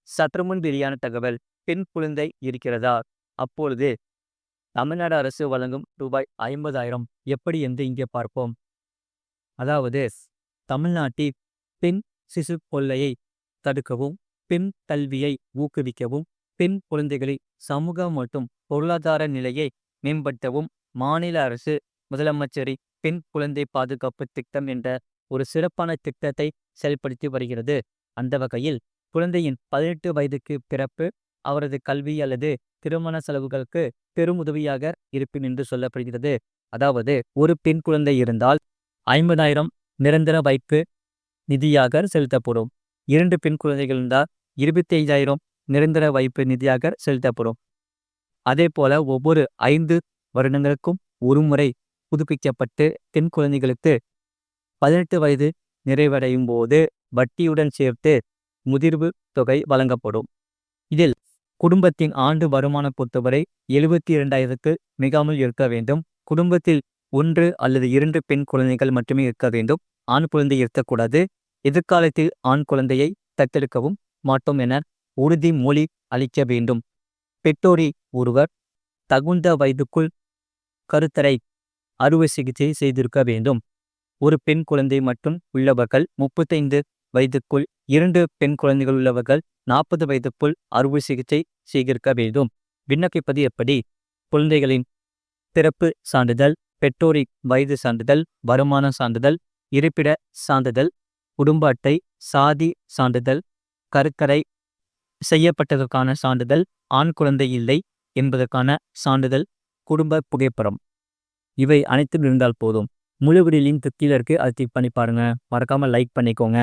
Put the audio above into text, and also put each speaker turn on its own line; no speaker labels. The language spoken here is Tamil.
சற்றுமுன் வெளியான தகவல். பெண் குழந்தை இருக்கிறதா? அப்பொழுது தமிழ்நாடு அரசு வழங்கும் ரூபாய் 50,000 எப்படி என்று இங்கே பார்ப்போம். அதாவது தமிழ்நாட்டில் பெண் சிசு கொள்ளையை தடுக்கவும், பெண் கல்வியை ஊக்குவிக்கவும், பெண் குழந்தைகளை சமூக மற்றும் பொருளாதார நிலையை மேம்படுத்தவும் மாநில அரசு முதலமைச்சரின் பெண் குழந்தை பாதுகாப்பு திட்டம் என்ற ஒரு சிறப்பான திட்டத்தை செயல்படுத்தி வருகிறது. அந்த வகையில் குழந்தையின் 18 வயதுக்கு பிறப்பு அவரது கல்வி அல்லது திருமண செலவுகளுக்கு பெரும் உதவியாக இருக்கும் என்று சொல்லப்படுகிறது. அதாவது ஒரு பெண் குழந்தை இருந்தால் 50,000 நிரந்தர வைப்பு நிதியாக செலுத்தப்படும். 2 பெண் குழந்தைகள் இருந்தால் 25,000 நிரந்தர வைப்பு நிதியாக செலுத்தப்படும். அதே போல ஒவ்வொரு 5 வருடங்களுக்கும் ஒருமுறை புதுப்பிக்கப்பட்டு பெண் குழந்தைகளுக்கு 18 வயது நிறைவடையும் போது வட்டியுடன் சேர்த்து முதிர்வு தொகை வழங்கப்படும். இதில் குடும்பத்தின் ஆண்டு வருமானம் பொறுத்தவரை 72,000க்கு மிகாமல் இருக்க வேண்டும். குடும்பத்தில் 1 அல்லது 2 பெண் குழந்தைகள் மட்டுமே இருக்க வேண்டும். ஆண் குழந்தை இருக்கக்கூடாது. எதிர்காலத்தில் ஆண் குழந்தையை தத்தெடுக்கவும் மாட்டோம் என உறுதிமொழி அளிக்க வேண்டும். பெற்றோரில் ஒருவர் தகுந்த வயதுக்குள் கருத்தடை அறுவை சிகிச்சை செய்திருக்க வேண்டும். ஒரு பெண் குழந்தை மட்டும் உள்ளவர்கள் 35 வயதுக்குள், 2 பெண் குழந்தைகள் உள்ளவர்கள் 40 வயதுக்குள் அறுவை சிகிச்சை செய்திருக்க வேண்டும். விண்ணப்பிப்பது எப்படி? குழந்தைகளின் பிறப்பு சான்றிதழ், பெற்றோரின் வயது சான்றிதழ், வருமான சான்றிதழ், இருப்பிட சான்றிதழ், குடும்ப அட்டை, சாதி சான்றிதழ், கருத்தடை செய்யப்பட்டதற்கான சான்றிதழ், ஆண் குழந்தை இல்லை என்பதற்கான சான்றிதழ், குடும்ப புகைப்படம். இவை அனைத்தும் இருந்தால் போதும். முழு வீடியோலையும் கீழே இருக்கு, அதை கிளிக் பண்ணி பாருங்க. மறக்காம லைக் பண்ணிக்கோங்க.